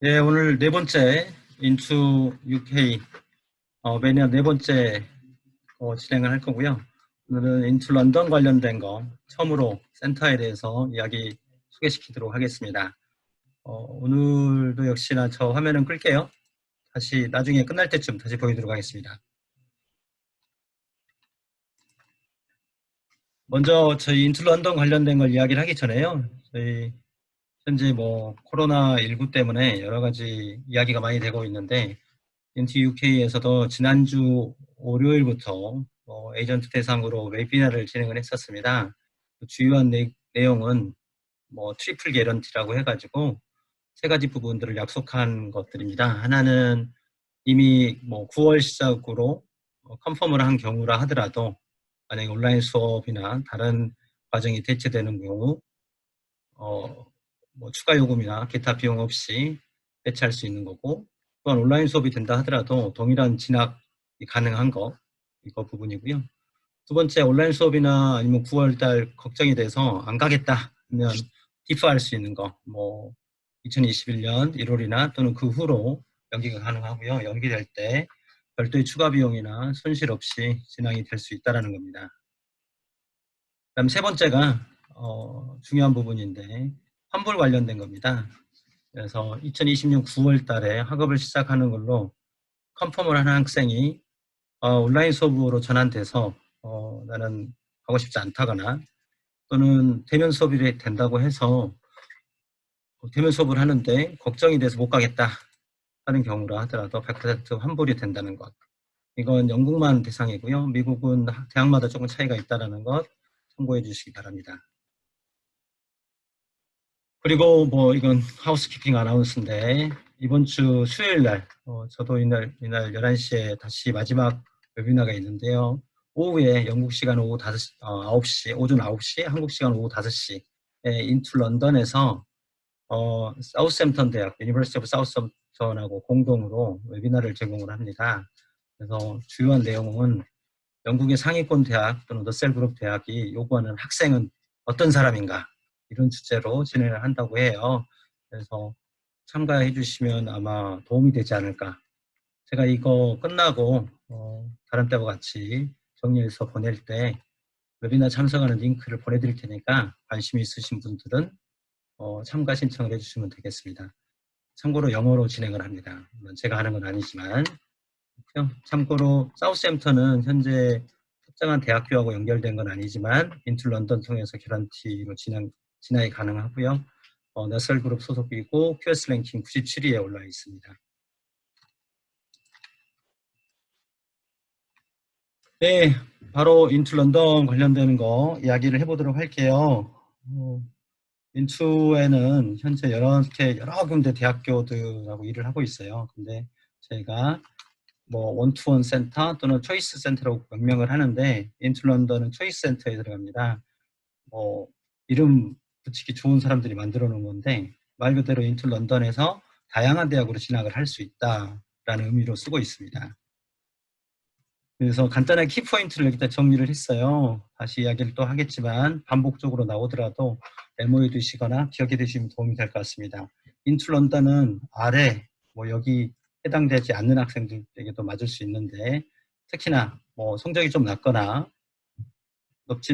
예, 오늘 네 번째 인투 UK 매니아 네 번째 진행을 할 거고요. 오늘은 인투 런던 관련된 거 처음으로 센터에 대해서 이야기 소개시키도록 하겠습니다. 오늘도 역시나 저 화면은 끌게요. 다시 나중에 끝날 때쯤 다시 보이도록 하겠습니다. 먼저 저희 인투 런던 관련된 걸 이야기를 하기 전에요. 저희 현재 코로나19 때문에 여러 가지 이야기가 많이 되고 있는데 인투 UK에서도 지난주 월요일부터 에이전트 대상으로 웨비나를 진행을 했었습니다. 주요한 내용은 트리플 개런티라고 해가지고 세 가지 부분들을 약속한 것들입니다. 하나는 이미 9월 시작으로 컨펌을 한 경우라 하더라도 만약에 온라인 수업이나 다른 과정이 대체되는 경우 추가 요금이나 기타 비용 없이 배치할 수 있는 거고, 또한 온라인 수업이 된다 하더라도 동일한 진학이 가능한 거, 이거 부분이고요. 두 번째, 온라인 수업이나 아니면 9월달 걱정이 돼서 안 가겠다 하면 디프할 수 있는 거, 2021년 1월이나 또는 그 후로 연기가 가능하고요. 연기될 때 별도의 추가 비용이나 손실 없이 진행이 될 수 있다는 겁니다. 그다음 세 번째가 중요한 부분인데 환불 관련된 겁니다. 그래서 2020년 9월 달에 학업을 시작하는 걸로 컨펌을 하는 학생이 온라인 수업으로 전환돼서 나는 가고 싶지 않다거나 또는 대면 수업이 된다고 해서 대면 수업을 하는데 걱정이 돼서 못 가겠다 하는 경우라 하더라도 100% 환불이 된다는 것. 이건 영국만 대상이고요. 미국은 대학마다 조금 차이가 있다는 것 참고해 주시기 바랍니다. 그리고 이건 하우스키핑 아나운스인데 이번 주 수요일 날 저도 이날 11시에 다시 마지막 웨비나가 있는데요. 오후에 영국 시간 오후 9시, 오전 9시, 한국 시간 오후 5시에 인투 런던에서 사우스햄턴 대학, 유니버시티 오브 사우스햄턴하고 공동으로 웨비나를 제공을 합니다. 그래서 주요한 내용은 영국의 상위권 대학 또는 더셀 그룹 대학이 요구하는 학생은 어떤 사람인가, 이런 주제로 진행을 한다고 해요. 그래서 참가해 주시면 아마 도움이 되지 않을까. 제가 이거 끝나고 다른 때와 같이 정리해서 보낼 때 웨비나 참석하는 링크를 보내드릴 테니까 관심 있으신 분들은 참가 신청을 해주시면 되겠습니다. 참고로 영어로 진행을 합니다. 물론 제가 하는 건 아니지만. 참고로 사우스햄턴은 현재 특정한 대학교하고 연결된 건 아니지만 인투 런던 통해서 개런티로 진학이 가능하고요. 너셀 그룹 소속이고 QS 랭킹 97위에 올라 있습니다. 네, 바로 인투 런던 관련되는 거 이야기를 해보도록 할게요. 인투에는 현재 여러 군데 대학교들하고 일을 하고 있어요. 근데 저희가 원투원 센터 또는 초이스 센터라고 명명을 하는데 인투 런던은 초이스 센터에 들어갑니다. 이름 붙이기 좋은 사람들이 만들어 놓은 건데 말 그대로 인투 런던에서 다양한 대학으로 진학을 할 수 있다라는 의미로 쓰고 있습니다. 그래서 간단하게 키포인트를 여기다 정리를 했어요. 다시 이야기를 또 하겠지만 반복적으로 나오더라도 메모해 두시거나 기억해 두시면 도움이 될 것 같습니다. 인투 런던은 아래 여기 해당되지 않는 학생들에게도 맞을 수 있는데 특히나 성적이 좀 낮거나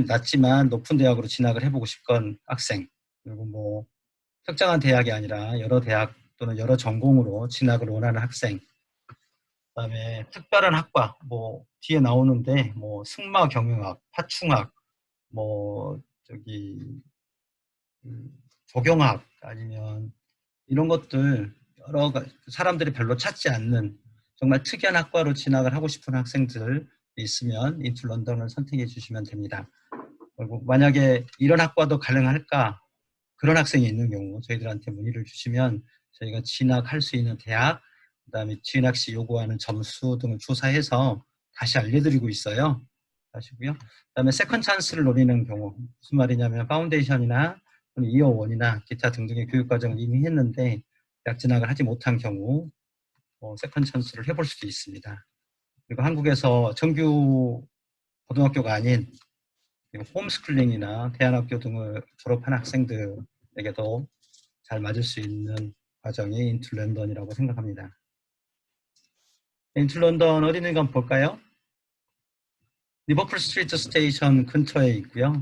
낮지만 높은 대학으로 진학을 해보고 싶건 학생, 그리고 특정한 대학이 아니라 여러 대학 또는 여러 전공으로 진학을 원하는 학생, 그다음에 특별한 학과 뒤에 나오는데 승마 경영학, 파충학, 뭐 저기 조경학 아니면 이런 것들 여러 사람들이 별로 찾지 않는 정말 특이한 학과로 진학을 하고 싶은 학생들 있으면 인투 런던을 선택해 주시면 됩니다. 그리고 만약에 이런 학과도 가능할까, 그런 학생이 있는 경우 저희들한테 문의를 주시면 저희가 진학할 수 있는 대학, 그다음에 진학 시 요구하는 점수 등을 조사해서 다시 알려드리고 있어요. 하시고요. 그다음에 세컨 찬스를 노리는 경우, 무슨 말이냐면 파운데이션이나 이어 원이나 기타 등등의 교육 과정을 이미 했는데 대학 진학을 하지 못한 경우 세컨 찬스를 해볼 수도 있습니다. 그리고 한국에서 정규 고등학교가 아닌 홈스쿨링이나 대안학교 등을 졸업한 학생들에게도 잘 맞을 수 있는 과정이 인투 런던이라고 생각합니다. 인투 런던 어디 있는가 한번 볼까요? 리버풀 스트리트 스테이션 근처에 있고요.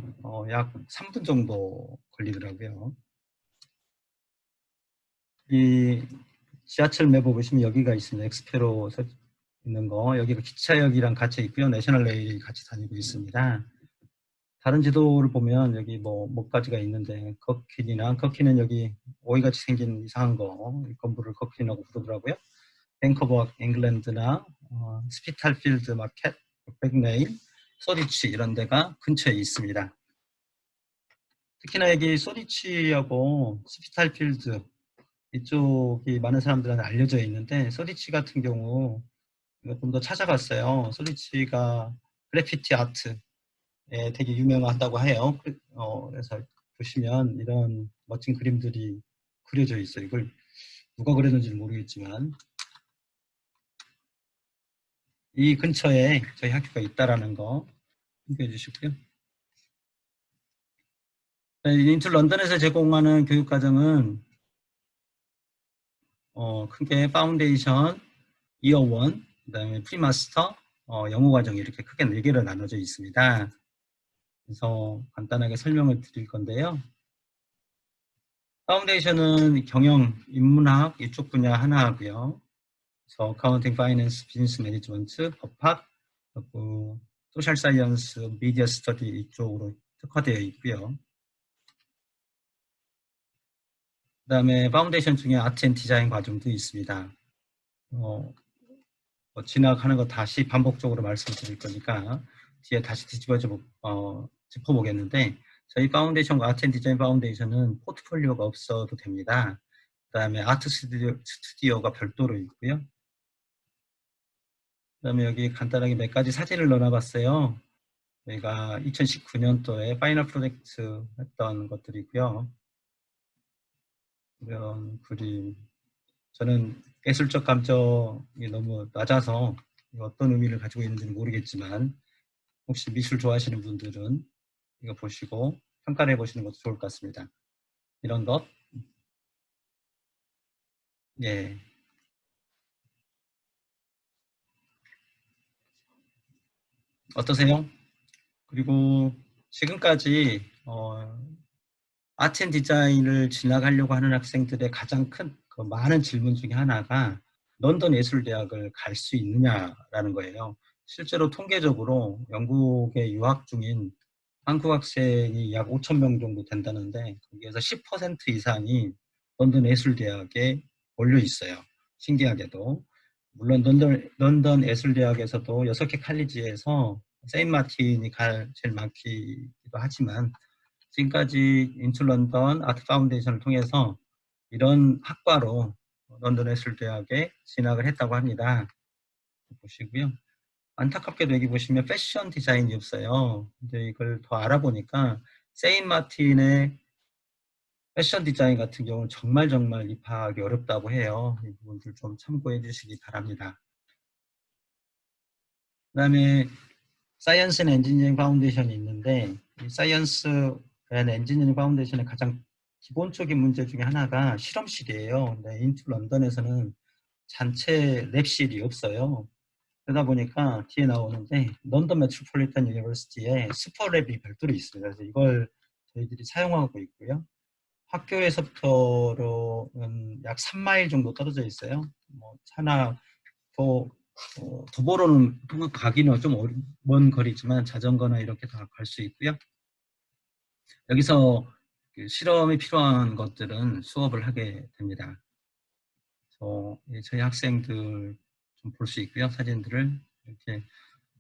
약 3분 정도 걸리더라고요. 이 지하철 맵을 보시면 여기가 있습니다. 엑스페로 있는 거. 여기가 기차역이랑 같이 있고요. 내셔널 레일이 같이 다니고 있습니다. 다른 지도를 보면 여기 뭐 가지가 있는데 커킨은 여기 오이같이 생긴 이상한 거, 이 건물을 커킨이라고 부르더라고요. 뱅크 오브 잉글랜드나 스피탈필드 마켓, 백네일, 소디치 이런 데가 근처에 있습니다. 특히나 여기 소디치하고 스피탈필드 이쪽이 많은 사람들한테 알려져 있는데 소디치 같은 경우 좀 더 찾아봤어요. 소디치가 그래피티 아트에 되게 유명하다고 해요. 그래서 보시면 이런 멋진 그림들이 그려져 있어요. 이걸 누가 그렸는지는 모르겠지만 이 근처에 저희 학교가 있다라는 거 참고해 주시고요. 인투 런던에서 제공하는 교육과정은 크게 파운데이션, 이어 원, 그다음에 프리마스터, 영어 과정이 이렇게 크게 4개로 나눠져 있습니다. 그래서 간단하게 설명을 드릴 건데요. 파운데이션은 경영, 인문학 이쪽 분야 하나 하고요. 그래서 어카운팅, 파이낸스, 비즈니스 매니지먼트, 법학, 그리고 소셜 사이언스, 미디어 스터디 이쪽으로 특화되어 있고요. 그다음에 파운데이션 중에 아트 앤 디자인 과정도 있습니다. 지나가는 거 다시 반복적으로 말씀드릴 거니까 뒤에 다시 짚어보겠는데 저희 파운데이션과 아트 앤 디자인 파운데이션은 포트폴리오가 없어도 됩니다. 그 다음에 아트 스튜디오가 별도로 있고요. 그 다음에 여기 간단하게 몇 가지 사진을 넣어봤어요. 저희가 2019년도에 파이널 프로젝트 했던 것들이고요. 이런 그림, 저는 예술적 감정이 너무 낮아서 어떤 의미를 가지고 있는지는 모르겠지만 혹시 미술 좋아하시는 분들은 이거 보시고 평가를 해보시는 것도 좋을 것 같습니다. 이런 것, 예, 어떠세요? 그리고 지금까지 아트 앤 디자인을 진학하려고 하는 학생들의 가장 큰 많은 질문 중에 하나가 런던 예술대학을 갈 수 있느냐라는 거예요. 실제로 통계적으로 영국에 유학 중인 한국 학생이 약 5천 명 정도 된다는데 거기에서 10% 이상이 런던 예술대학에 몰려 있어요. 신기하게도. 물론 런던 예술대학에서도 6개 칼리지에서 세인트 마틴이 제일 많기도 하지만 지금까지 인투 런던 아트 파운데이션을 통해서 이런 학과로 런던 예술대학에 진학을 했다고 합니다. 보시고요. 안타깝게도 여기 보시면 패션 디자인이 없어요. 근데 이걸 더 알아보니까 세인 마틴의 패션 디자인 같은 경우는 정말 입학하기 어렵다고 해요. 이 부분들 좀 참고해 주시기 바랍니다. 그 다음에 사이언스 앤 엔지니어링 파운데이션이 있는데 이 사이언스 앤 엔지니어링 파운데이션의 가장 기본적인 문제 중에 하나가 실험실이에요. 근데 인투 런던에서는 잔체 랩실이 없어요. 그러다 보니까 뒤에 나오는데 런던 메트로폴리탄 유니버시티에 슈퍼랩이 별도로 있습니다. 그래서 이걸 저희들이 사용하고 있고요. 학교에서부터는 약 3마일 정도 떨어져 있어요. 차나 더 도보로는 가기는 좀 먼 거리지만 자전거나 이렇게 다 갈 수 있고요. 여기서 그 실험이 필요한 것들은 수업을 하게 됩니다. 그래서 저희 학생들 좀 볼 수 있고요. 사진들을 이렇게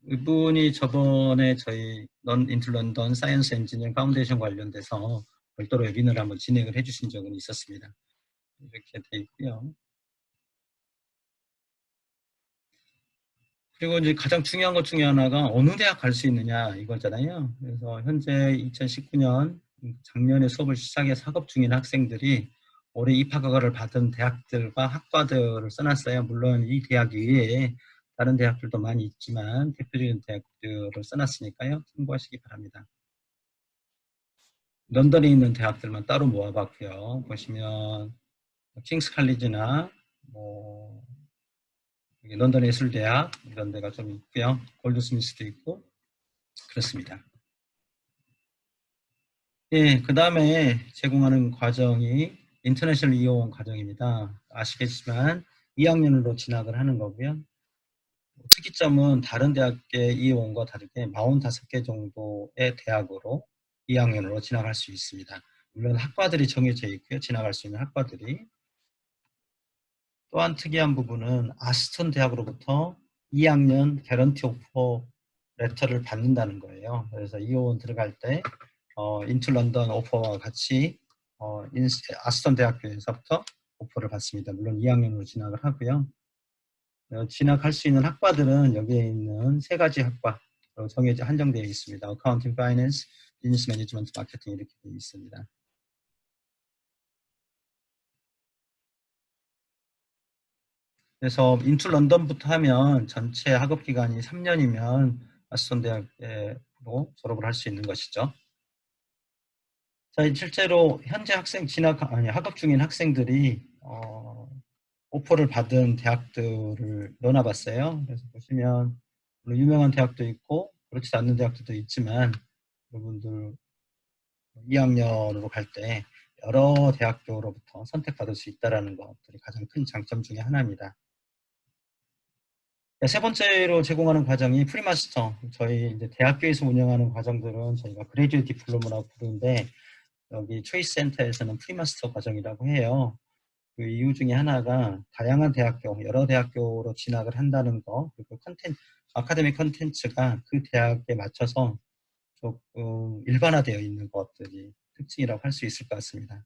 이분이 저번에 저희 인투 런던 사이언스 엔지니어링 파운데이션 관련돼서 별도로 웨비너를 한번 진행을 해주신 적은 있었습니다. 이렇게 돼 있고요. 그리고 이제 가장 중요한 것 중에 하나가 어느 대학 갈 수 있느냐 이거잖아요. 그래서 현재 2019년 작년에 수업을 시작해서 학업 중인 학생들이 올해 입학 허가를 받은 대학들과 학과들을 써놨어요. 물론 이 대학 이외에 다른 대학들도 많이 있지만 대표적인 대학들을 써놨으니까요. 참고하시기 바랍니다. 런던에 있는 대학들만 따로 모아봤고요. 보시면 킹스 칼리지나 뭐 여기 런던 예술대학 이런 데가 좀 있고요. 골드스미스도 있고 그렇습니다. 예, 그 다음에 제공하는 과정이 인터내셔널 이용 과정입니다. 아시겠지만 2학년으로 진학을 하는 거고요. 특이점은 다른 대학의 이용과 다르게 45개 정도의 대학으로 2학년으로 진학할 수 있습니다. 물론 학과들이 정해져 있고요. 진학할 수 있는 학과들이. 또한 특이한 부분은 아스턴 대학으로부터 2학년 개런티 오퍼 레터를 받는다는 거예요. 그래서 이온 들어갈 때 인투 런던 오퍼와 같이 아스턴 대학교에서부터 오퍼를 받습니다. 물론 2학년으로 진학을 하고요. 진학할 수 있는 학과들은 여기에 있는 세 가지 학과로 정해져 한정되어 있습니다. 어카운팅, 파이낸스, 비즈니스 매니지먼트, 마케팅 이렇게 되어 있습니다. 그래서 인투 런던부터 하면 전체 학업 기간이 3년이면 아스턴 대학으로 졸업을 할 수 있는 것이죠. 자, 실제로 현재 학업 중인 학생들이 오퍼를 받은 대학들을 넣어놔봤어요. 그래서 보시면 물론 유명한 대학도 있고 그렇지 않는 대학들도 있지만 여러분들 2학년으로 갈 때 여러 대학교로부터 선택받을 수 있다는 것들이 가장 큰 장점 중에 하나입니다. 세 번째로 제공하는 과정이 프리마스터. 저희 이제 대학교에서 운영하는 과정들은 저희가 그레이듀에이트 디플로마라고 부르는데 여기 초이스 센터에서는 프리마스터 과정이라고 해요. 그 이유 중에 하나가 다양한 대학교, 여러 대학교로 진학을 한다는 거, 그리고 아카데믹 컨텐츠가 그 대학에 맞춰서 조금 일반화되어 있는 것들이 특징이라고 할 수 있을 것 같습니다.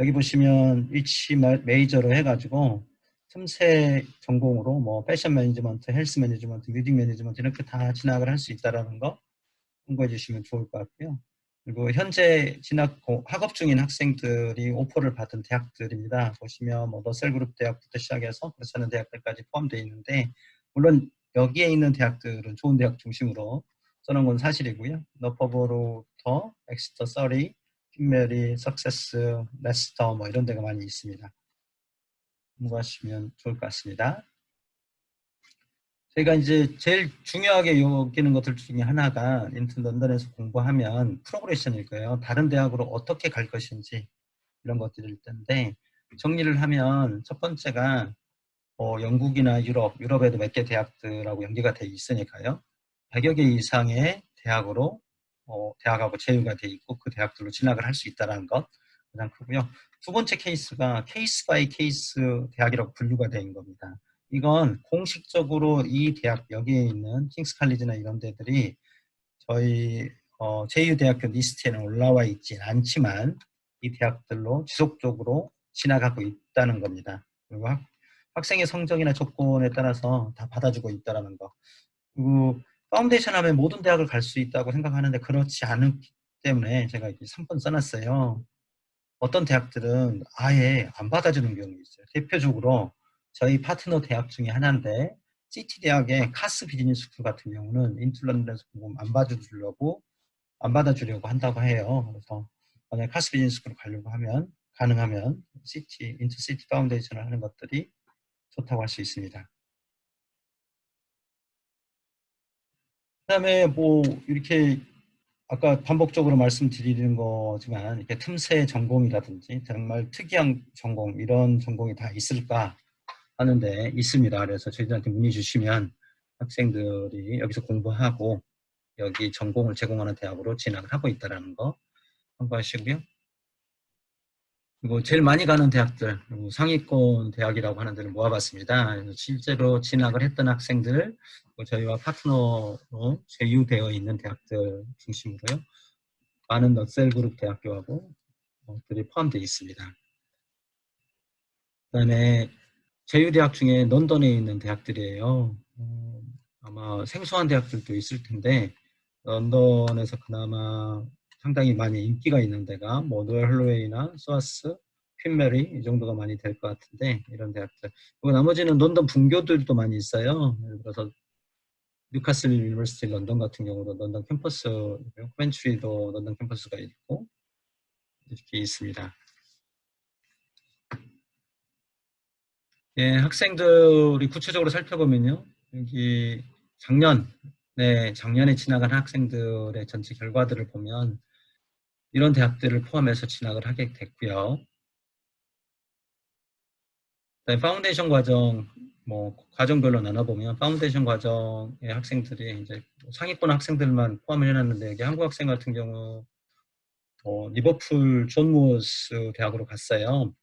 여기 보시면 위치 메이저로 해가지고 틈새 전공으로 뭐 패션 매니지먼트, 헬스 매니지먼트, 뮤직 매니지먼트 이렇게 다 진학을 할 수 있다는 거 참고해 주시면 좋을 것 같고요. 그리고 현재 학업 중인 학생들이 오퍼를 받은 대학들입니다. 보시면 뭐 러셀그룹 대학부터 시작해서 그렇지 않은 대학들까지 포함되어 있는데 물론 여기에 있는 대학들은 좋은 대학 중심으로 써놓은 건 사실이고요. 너퍼버로부터 엑스터, 서리, 퀸메리, 석세스, 레스터 뭐 이런 데가 많이 있습니다. 참고하시면 좋을 것 같습니다. 저희가 이제 제일 중요하게 여기는 것들 중에 하나가 인턴 런던에서 공부하면 프로그레션일 거예요. 다른 대학으로 어떻게 갈 것인지 이런 것들일 텐데 정리를 하면 첫 번째가 영국이나 유럽에도 몇 개 대학들하고 연계가 돼 있으니까요. 100여 개 이상의 대학으로 대학하고 제휴가 돼 있고 그 대학들로 진학을 할 수 있다는 것 가장 크고요. 두 번째 케이스가 케이스 바이 케이스 대학이라고 분류가 되는 겁니다. 이건 공식적으로 이 대학 여기에 있는 킹스 칼리지나 이런 데들이 저희 제휴대학교 리스트에는 올라와 있진 않지만 이 대학들로 지속적으로 진학하고 있다는 겁니다. 그리고 학생의 성적이나 조건에 따라서 다 받아주고 있다는 거. 그리고 파운데이션 하면 모든 대학을 갈 수 있다고 생각하는데 그렇지 않기 때문에 제가 이렇게 3번 써놨어요. 어떤 대학들은 아예 안 받아주는 경우가 있어요. 대표적으로 저희 파트너 대학 중에 하나인데 시티 대학의 카스 비즈니스 스쿨 같은 경우는 인툴런드에서 공부 안 받아주려고 한다고 해요. 그래서 만약에 카스 비즈니스 스쿨 가려고 하면 가능하면 인터시티 파운데이션을 하는 것들이 좋다고 할 수 있습니다. 그다음에 뭐 이렇게 아까 반복적으로 말씀드리는 거지만 이렇게 틈새 전공이라든지 정말 특이한 전공 이런 전공이 다 있을까 하는데 있습니다. 그래서 저희들한테 문의 주시면 학생들이 여기서 공부하고 여기 전공을 제공하는 대학으로 진학을 하고 있다는 거 참고하시고요. 그리고 제일 많이 가는 대학들, 그리고 상위권 대학이라고 하는 데를 모아봤습니다. 그래서 실제로 진학을 했던 학생들, 저희와 파트너로 제휴되어 있는 대학들 중심으로요. 많은 넛셀그룹 대학교하고 들이 포함되어 있습니다. 그다음에 제휴대학 중에 런던에 있는 대학들이에요. 아마 생소한 대학들도 있을 텐데 런던에서 그나마 상당히 많이 인기가 있는 데가 뭐 노엘 홀로웨이나 소아스, 퀸메리 이 정도가 많이 될 것 같은데 이런 대학들. 그리고 나머지는 런던 분교들도 많이 있어요. 예를 들어서 뉴카슬 유니버시티 런던 같은 경우도 런던 캠퍼스, 코벤트리도 런던 캠퍼스가 있고 이렇게 있습니다. 예, 학생들이 구체적으로 살펴보면요. 여기 작년에 진학한 학생들의 전체 결과들을 보면 이런 대학들을 포함해서 진학을 하게 됐고요. 그다음에 파운데이션 과정, 뭐 과정별로 나눠보면 파운데이션 과정의 학생들이 이제 상위권 학생들만 포함을 해놨는데 여기 한국 학생 같은 경우 리버풀 존 무어스 대학으로 갔어요.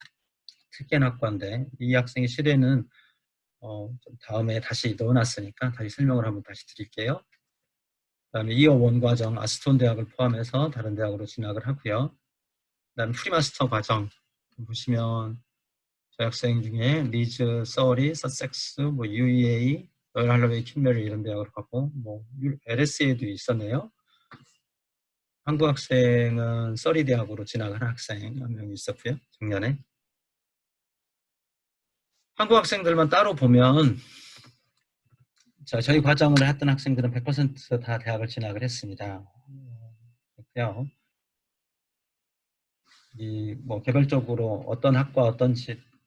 특이한 학과인데 이 학생의 실례는 좀 다음에 다시 넣어놨으니까 다시 설명을 한번 다시 드릴게요. 그다음에 이어 원 과정 아스톤 대학을 포함해서 다른 대학으로 진학을 하고요. 그다음에 프리마스터 과정 보시면 저희 학생 중에 리즈, 서리, 서섹스, 뭐 UEA, 로열 할로웨이, 킴메리 이런 대학을 가고 뭐 LS에도 있었네요. 한국 학생은 서리 대학으로 진학한 학생 한 명 있었고요. 작년에. 한국 학생들만 따로 보면 자, 저희 과정을 했던 학생들은 100% 다 대학을 진학을 했습니다. 그렇고요. 이 뭐 개별적으로 어떤 학과 어떤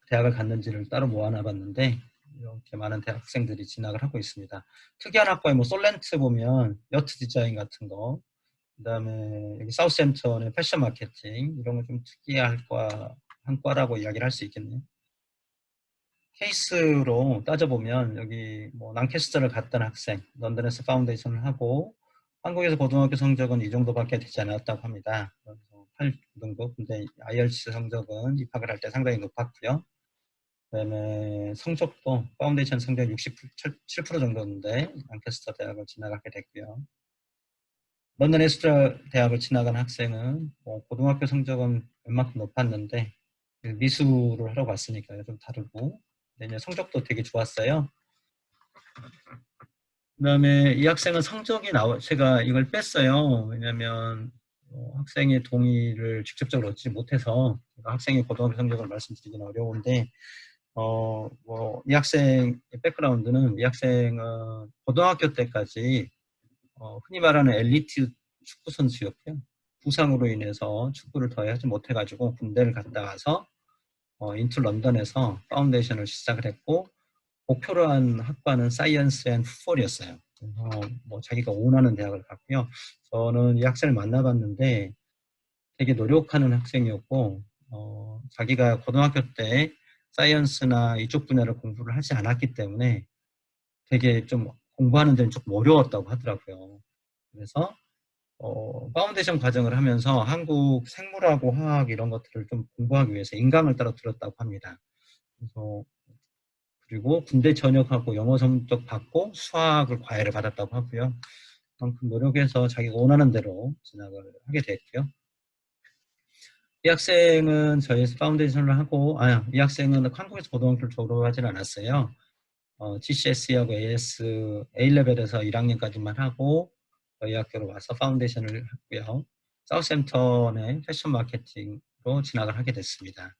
대학을 갔는지를 따로 모아놔봤는데 이렇게 많은 대학생들이 진학을 하고 있습니다. 특이한 학과에 뭐 솔렌트 보면 여트 디자인 같은 거, 그다음에 여기 사우스햄턴의 패션 마케팅 이런 거 좀 특이한 한 과라고 이야기를 할 수 있겠네요. 케이스로 따져보면 여기 뭐 랑캐스터를 갔던 학생, 런던에서 파운데이션을 하고 한국에서 고등학교 성적은 이 정도밖에 되지 않았다고 합니다. 그래서 8등급. 근데 IELTS 성적은 입학을 할 때 상당히 높았고요. 그다음에 성적도 파운데이션 성적 67% 정도인데 랑캐스터 대학을 진학하게 됐고요. 런던 에스트라 대학을 진학한 학생은 고등학교 성적은 웬만큼 높았는데 미술을 하러 갔으니까 좀 다르고 성적도 되게 좋았어요. 그다음에 이 학생은 성적이 제가 이걸 뺐어요. 왜냐하면 학생의 동의를 직접적으로 얻지 못해서 학생의 고등학교 성적을 말씀드리기는 어려운데 뭐 이 학생의 백그라운드는 이 학생은 고등학교 때까지 흔히 말하는 엘리트 축구 선수였고요. 부상으로 인해서 축구를 더 하지 못해가지고 군대를 갔다 와서 인투 런던에서 파운데이션을 시작을 했고 목표로 한 학과는 사이언스 앤 풋볼이었어요. 그래서 뭐 자기가 원하는 대학을 갔고요. 저는 이 학생을 만나봤는데 되게 노력하는 학생이었고 자기가 고등학교 때 사이언스나 이쪽 분야를 공부를 하지 않았기 때문에 되게 좀 공부하는 데는 조금 어려웠다고 하더라고요. 그래서 파운데이션 과정을 하면서 한국 생물하고 화학 이런 것들을 좀 공부하기 위해서 인강을 따로 들었다고 합니다. 그래서 그리고 군대 전역하고 영어 성적 받고 수학을 과외를 받았다고 하고요. 그만큼 노력해서 자기가 원하는 대로 진학을 하게 됐고요. 이 학생은 저희 파운데이션을 하고, 이 학생은 한국에서 고등학교를 졸업하지는 않았어요. GCSE하고 AS, A레벨에서 1학년까지만 하고 저희 학교로 와서 파운데이션을 했고요. 사우스햄턴의 패션 마케팅으로 진학을 하게 됐습니다.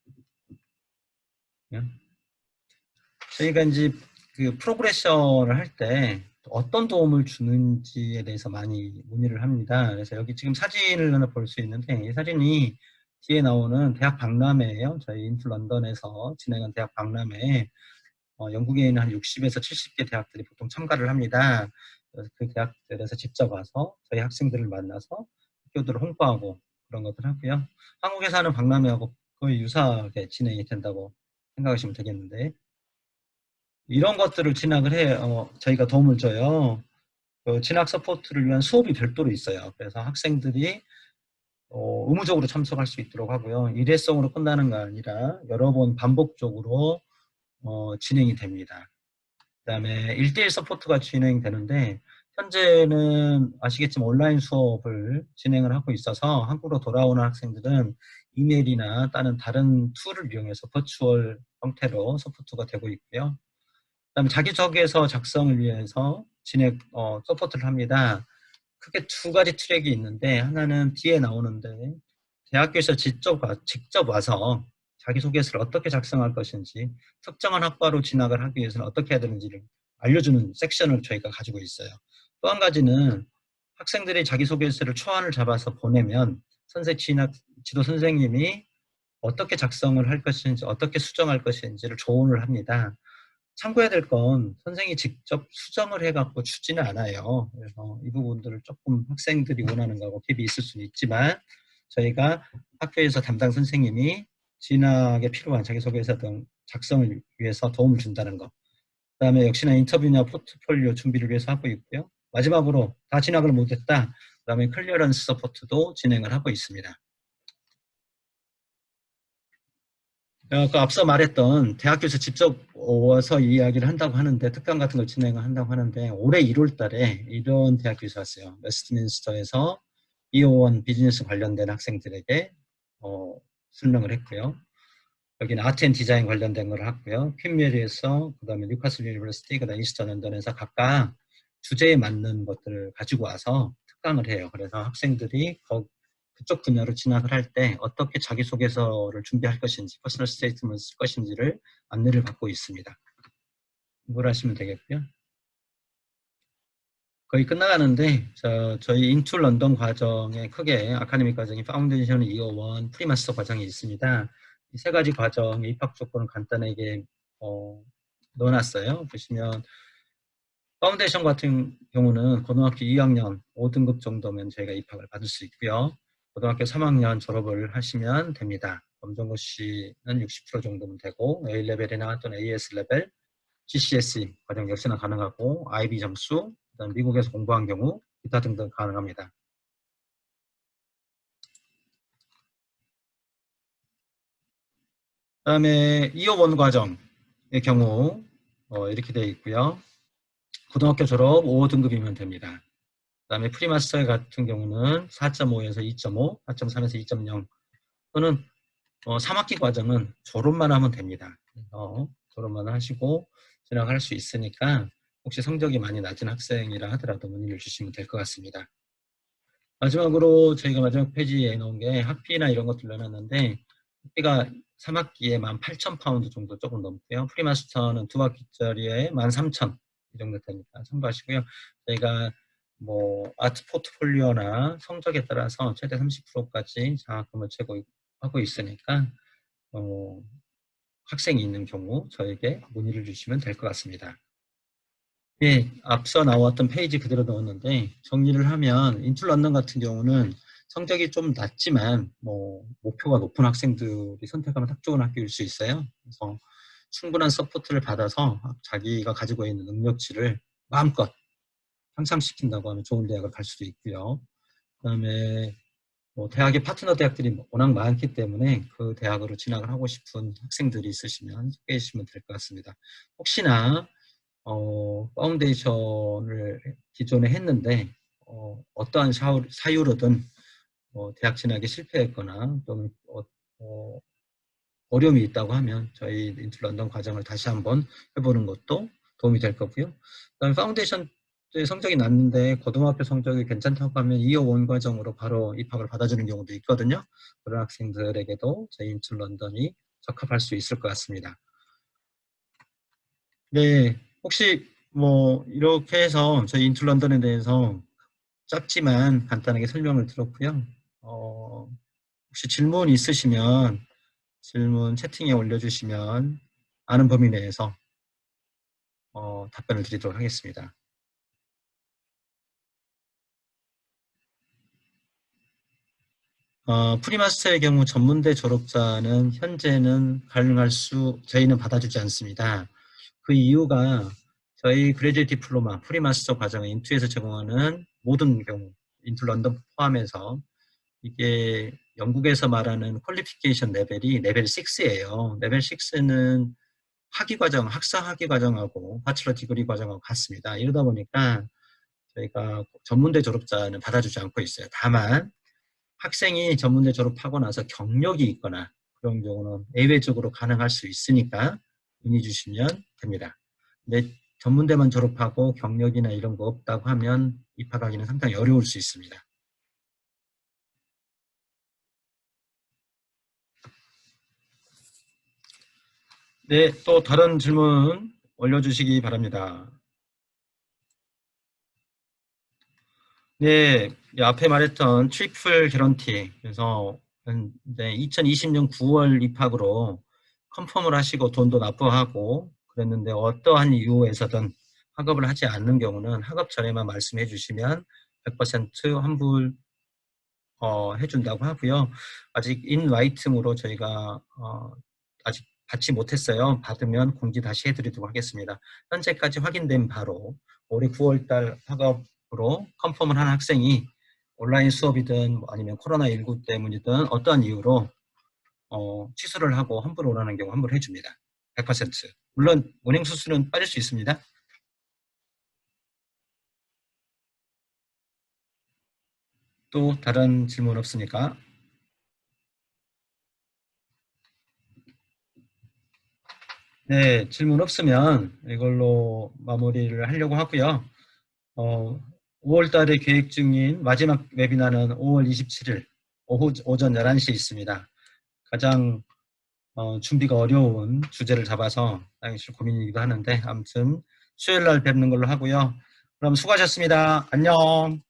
저희가 이제 그 프로그레션을 할 때 어떤 도움을 주는지에 대해서 많이 문의를 합니다. 그래서 여기 지금 사진을 하나 볼 수 있는데 이 사진이 뒤에 나오는 대학 박람회예요. 저희 인투 런던에서 진행한 대학 박람회에 영국에 있는 한 60에서 70개 대학들이 보통 참가를 합니다. 그래서 그 대학들에서 직접 와서 저희 학생들을 만나서 학교들을 홍보하고 그런 것들 하고요. 한국에서 하는 박람회하고 거의 유사하게 진행이 된다고 생각하시면 되겠는데 이런 것들을 진학을 해 저희가 도움을 줘요. 그 진학 서포트를 위한 수업이 별도로 있어요. 그래서 학생들이 의무적으로 참석할 수 있도록 하고요. 일회성으로 끝나는 게 아니라 여러 번 반복적으로 진행이 됩니다. 그다음에 1대1 서포트가 진행되는데 현재는 아시겠지만 온라인 수업을 진행을 하고 있어서 한국으로 돌아오는 학생들은 이메일이나 다른 툴을 이용해서 버추얼 형태로 서포트가 되고 있고요. 그다음에 자기소개서 작성을 위해서 서포트를 합니다. 크게 두 가지 트랙이 있는데 하나는 뒤에 나오는데 대학교에서 직접 와서 자기소개서를 어떻게 작성할 것인지 특정한 학과로 진학을 하기 위해서는 어떻게 해야 되는지를 알려주는 섹션을 저희가 가지고 있어요. 또 한 가지는 학생들이 자기소개서를 초안을 잡아서 보내면 지도 선생님이 어떻게 작성을 할 것인지, 어떻게 수정할 것인지를 조언을 합니다. 참고해야 될 건 선생이 직접 수정을 해갖고 주지는 않아요. 그래서 이 부분들을 조금 학생들이 원하는 거하고 갭이 있을 수는 있지만 저희가 학교에서 담당 선생님이 진학에 필요한 자기소개서 등 작성을 위해서 도움을 준다는 거. 그 다음에 역시나 인터뷰나 포트폴리오 준비를 위해서 하고 있고요. 마지막으로 다 진학을 못했다. 그 다음에 클리어런스 서포트도 진행을 하고 있습니다. 아까 앞서 말했던 대학교에서 직접 와서 이야기를 한다고 하는데 특강 같은 걸 진행을 한다고 하는데 올해 1월 달에 이런 대학교에서 왔어요. 웨스트민스터에서 251 비즈니스 관련된 학생들에게 설명을 했고요. 여기는 아트 앤 디자인 관련된 걸 했고요. 퀸메리에서 그다음에 뉴카슬 유니버시티, 그다음에 이스터 런던에서 각각 주제에 맞는 것들을 가지고 와서 특강을 해요. 그래서 학생들이 그쪽 분야로 진학을 할 때 어떻게 자기소개서를 준비할 것인지, 퍼스널 스테이트먼트를 쓸 것인지를 안내를 받고 있습니다. 이걸 하시면 되겠고요. 거의 끝나가는데 저희 인투 런던 과정에 크게 아카데믹 과정이 파운데이션 201, 프리마스터 과정이 있습니다. 이 세 가지 과정의 입학 조건을 간단하게 넣어놨어요. 보시면 파운데이션 같은 경우는 고등학교 2학년 5등급 정도면 저희가 입학을 받을 수 있고요. 고등학교 3학년 졸업을 하시면 됩니다. 검정고시는 60% 정도면 되고 A레벨이나 또는 AS 레벨, GCSE 과정 역시나 가능하고 IB 점수, 그다음 미국에서 공부한 경우 기타 등등 가능합니다. 그다음에 251 과정의 경우 이렇게 되어 있고요. 고등학교 졸업 5등급이면 됩니다. 그다음에 프리마스터 같은 경우는 4.5에서 2.5, 4.3에서 2.0 또는 3학기 과정은 졸업만 하면 됩니다. 그래서 졸업만 하시고 진학할 수 있으니까 혹시 성적이 많이 낮은 학생이라 하더라도 문의를 주시면 될 것 같습니다. 마지막으로 저희가 마지막 페이지에 넣은 게 학비나 이런 것들 넣어놨는데 학비가 3학기에 18,000파운드 정도 조금 넘고요. 프리마스터는 2학기짜리에 13,000 이 정도 되니까 참고하시고요. 저희가 뭐 아트 포트폴리오나 성적에 따라서 최대 30%까지 장학금을 제공하고 있으니까 학생이 있는 경우 저에게 문의를 주시면 될 것 같습니다. 예, 앞서 나왔던 페이지 그대로 넣었는데 정리를 하면 인툴 런던 같은 경우는 성적이 좀 낮지만 뭐 목표가 높은 학생들이 선택하면 딱 좋은 학교일 수 있어요. 그래서 충분한 서포트를 받아서 자기가 가지고 있는 능력치를 마음껏 향상시킨다고 하면 좋은 대학을 갈 수도 있고요. 그다음에 뭐 대학의 파트너 대학들이 워낙 많기 때문에 그 대학으로 진학을 하고 싶은 학생들이 있으시면 소개해 주시면 될 것 같습니다. 혹시나 파운데이션을 기존에 했는데 어떠한 사유로든 대학 진학에 실패했거나 또는 어려움이 있다고 하면 저희 인투 런던 과정을 다시 한번 해보는 것도 도움이 될 거고요. 그다음에 파운데이션 때 성적이 났는데 고등학교 성적이 괜찮다고 하면 251 과정으로 바로 입학을 받아주는 경우도 있거든요. 그런 학생들에게도 저희 인투 런던이 적합할 수 있을 것 같습니다. 네, 혹시 뭐 이렇게 해서 저희 인투 런던에 대해서 짧지만 간단하게 설명을 드렸고요. 혹시 질문 있으시면 질문 채팅에 올려주시면 아는 범위 내에서 답변을 드리도록 하겠습니다. 프리마스터의 경우 전문대 졸업자는 현재는 저희는 받아주지 않습니다. 그 이유가 저희 그레듀에이트 디플로마 프리마스터 과정을 인투에서 제공하는 모든 경우 인투 런던 포함해서 이게 영국에서 말하는 퀄리피케이션 레벨이 레벨 6예요. 레벨 6는 학사 학위 과정하고 바첼러 디그리 과정하고 같습니다. 이러다 보니까 저희가 전문대 졸업자는 받아주지 않고 있어요. 다만 학생이 전문대 졸업하고 나서 경력이 있거나 그런 경우는 예외적으로 가능할 수 있으니까 문의 주시면 됩니다. 근데 전문대만 졸업하고 경력이나 이런 거 없다고 하면 입학하기는 상당히 어려울 수 있습니다. 네, 또 다른 질문 올려주시기 바랍니다. 네, 앞에 말했던 트리플 개런티, 그래서 네, 2020년 9월 입학으로 컨펌을 하시고 돈도 납부하고 그랬는데 어떠한 이유에서든 학업을 하지 않는 경우는 학업 전에만 말씀해 주시면 100% 환불 해준다고 하고요. 아직 인 라이팅으로 저희가 아직 받지 못했어요. 받으면 공지 다시 해드리도록 하겠습니다. 현재까지 확인된 바로 올해 9월달 학업으로 컨펌을 한 학생이 온라인 수업이든 아니면 코로나19 때문이든 어떠한 이유로 취소를 하고 환불을 원하는 경우 환불을 해줍니다. 100%. 물론 운행 수수료는 빠질 수 있습니다. 또 다른 질문 없습니까? 네, 질문 없으면 이걸로 마무리를 하려고 하고요. 5월 달에 계획 중인 마지막 웨비나는 5월 27일 오전 11시에 있습니다. 가장 준비가 어려운 주제를 잡아서 사실 고민이기도 하는데 아무튼 수요일 날 뵙는 걸로 하고요. 그럼 수고하셨습니다. 안녕.